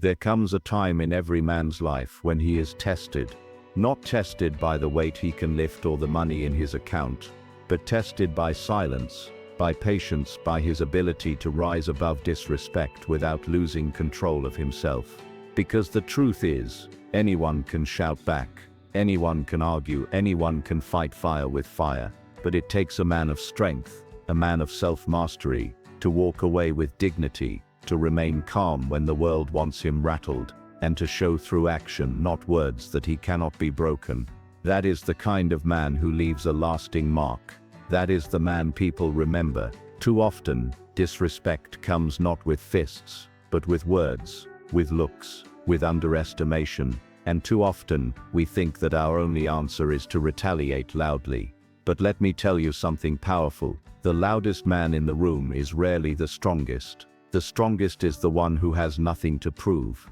There comes a time in every man's life when he is tested. Not tested by the weight he can lift or the money in his account, but tested by silence, by patience, by his ability to rise above disrespect without losing control of himself. Because the truth is, anyone can shout back, anyone can argue, anyone can fight fire with fire, but it takes a man of strength, a man of self-mastery, to walk away with dignity, to remain calm when the world wants him rattled, and to show through action, not words, that he cannot be broken. That is the kind of man who leaves a lasting mark. That is the man people remember. Too often, disrespect comes not with fists, but with words, with looks, with underestimation, and too often, we think that our only answer is to retaliate loudly. But let me tell you something powerful. The loudest man in the room is rarely the strongest. The strongest is the one who has nothing to prove.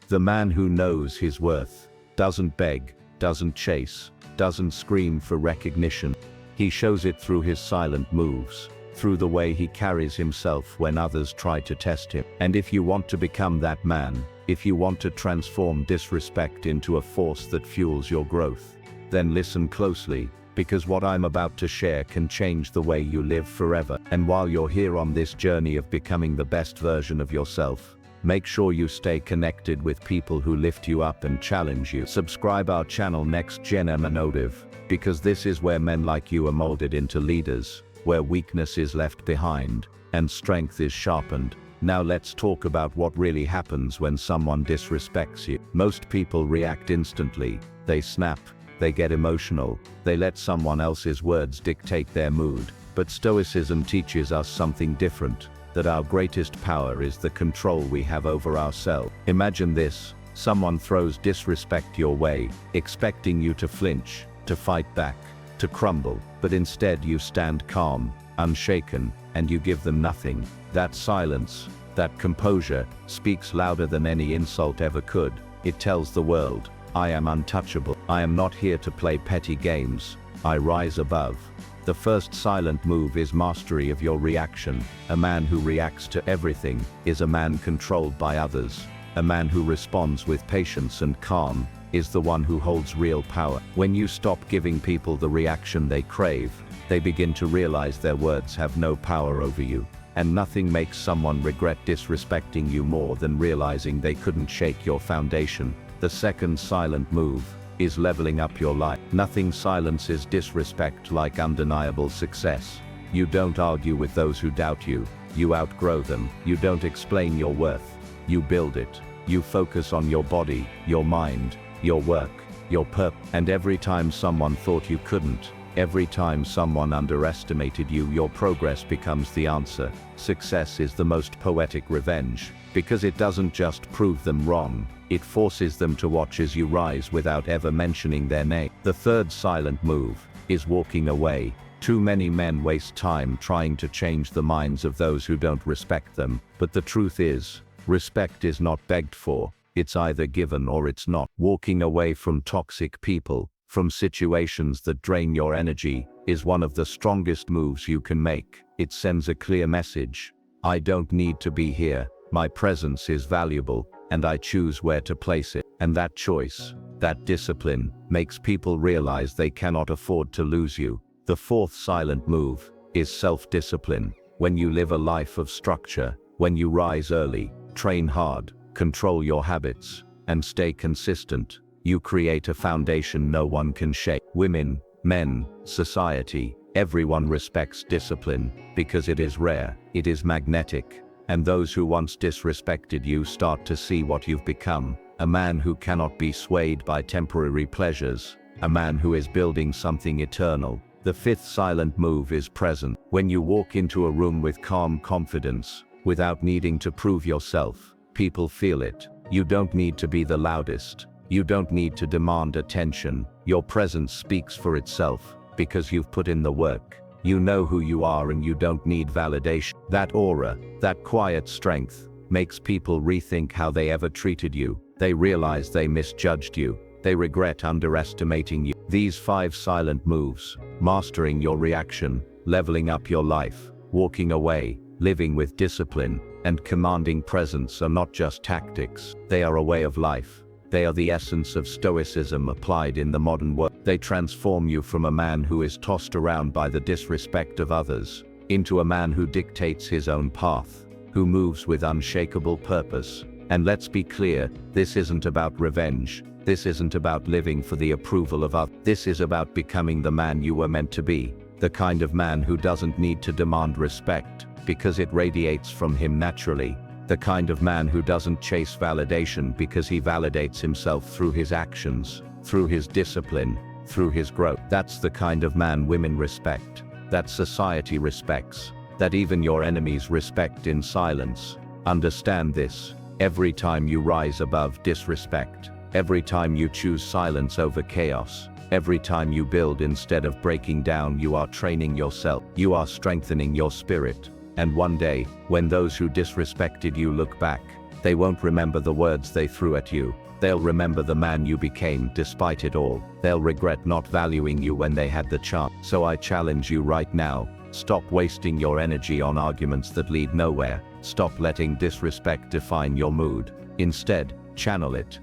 The man who knows his worth, doesn't beg, doesn't chase, doesn't scream for recognition. He shows it through his silent moves, through the way he carries himself when others try to test him. And if you want to become that man, if you want to transform disrespect into a force that fuels your growth, then listen closely, because what I'm about to share can change the way you live forever. And while you're here on this journey of becoming the best version of yourself, make sure you stay connected with people who lift you up and challenge you. Subscribe our channel Next Gen Motive, because this is where men like you are molded into leaders, where weakness is left behind, and strength is sharpened. Now let's talk about what really happens when someone disrespects you. Most people react instantly. They snap, they get emotional, they let someone else's words dictate their mood. But Stoicism teaches us something different, that our greatest power is the control we have over ourselves. Imagine this: someone throws disrespect your way, expecting you to flinch, to fight back, to crumble, but instead you stand calm, unshaken, and you give them nothing. That silence, that composure, speaks louder than any insult ever could. It tells the world, I am untouchable. I am not here to play petty games. I rise above. The first silent move is mastery of your reaction. A man who reacts to everything is a man controlled by others. A man who responds with patience and calm is the one who holds real power. When you stop giving people the reaction they crave, they begin to realize their words have no power over you. And nothing makes someone regret disrespecting you more than realizing they couldn't shake your foundation. The second silent move is leveling up your life. Nothing silences disrespect like undeniable success. You don't argue with those who doubt you. You outgrow them. You don't explain your worth. You build it. You focus on your body, your mind, your work, your purpose. And every time someone thought you couldn't, every time someone underestimated you, your progress becomes the answer. Success is the most poetic revenge, because it doesn't just prove them wrong, it forces them to watch as you rise without ever mentioning their name. The third silent move is walking away. Too many men waste time trying to change the minds of those who don't respect them, but the truth is, respect is not begged for, it's either given or it's not. Walking away from toxic people, from situations that drain your energy, is one of the strongest moves you can make. It sends a clear message. I don't need to be here. My presence is valuable, and I choose where to place it. And that choice, that discipline, makes people realize they cannot afford to lose you. The fourth silent move is self-discipline. When you live a life of structure, when you rise early, train hard, control your habits, and stay consistent, you create a foundation no one can shake. Women, men, society, everyone respects discipline, because it is rare, it is magnetic. And those who once disrespected you start to see what you've become. A man who cannot be swayed by temporary pleasures. A man who is building something eternal. The fifth silent move is present. When you walk into a room with calm confidence, without needing to prove yourself, people feel it. You don't need to be the loudest. You don't need to demand attention. Your presence speaks for itself, because you've put in the work. You know who you are and you don't need validation. That aura, that quiet strength, makes people rethink how they ever treated you. They realize they misjudged you. They regret underestimating you. These 5 silent moves, mastering your reaction, leveling up your life, walking away, living with discipline, and commanding presence are not just tactics, they are a way of life. They are the essence of Stoicism applied in the modern world. They transform you from a man who is tossed around by the disrespect of others, into a man who dictates his own path, who moves with unshakable purpose. And let's be clear, this isn't about revenge. This isn't about living for the approval of others. This is about becoming the man you were meant to be. The kind of man who doesn't need to demand respect, because it radiates from him naturally. The kind of man who doesn't chase validation because he validates himself through his actions, through his discipline, through his growth. That's the kind of man women respect, that society respects, that even your enemies respect in silence. Understand this. Every time you rise above disrespect, every time you choose silence over chaos, every time you build instead of breaking down, you are training yourself, you are strengthening your spirit. And one day, when those who disrespected you look back, they won't remember the words they threw at you. They'll remember the man you became despite it all. They'll regret not valuing you when they had the chance. So I challenge you right now, stop wasting your energy on arguments that lead nowhere. Stop letting disrespect define your mood. Instead, channel it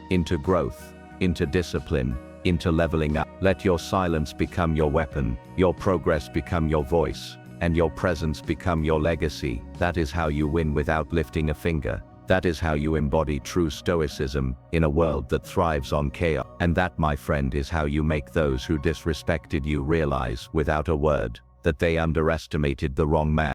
into growth, into discipline, into leveling up. Let your silence become your weapon, your progress become your voice, and your presence become your legacy. That is how you win without lifting a finger. That is how you embody true stoicism in a world that thrives on chaos. And that, my friend, is how you make those who disrespected you realize, without a word, that they underestimated the wrong man.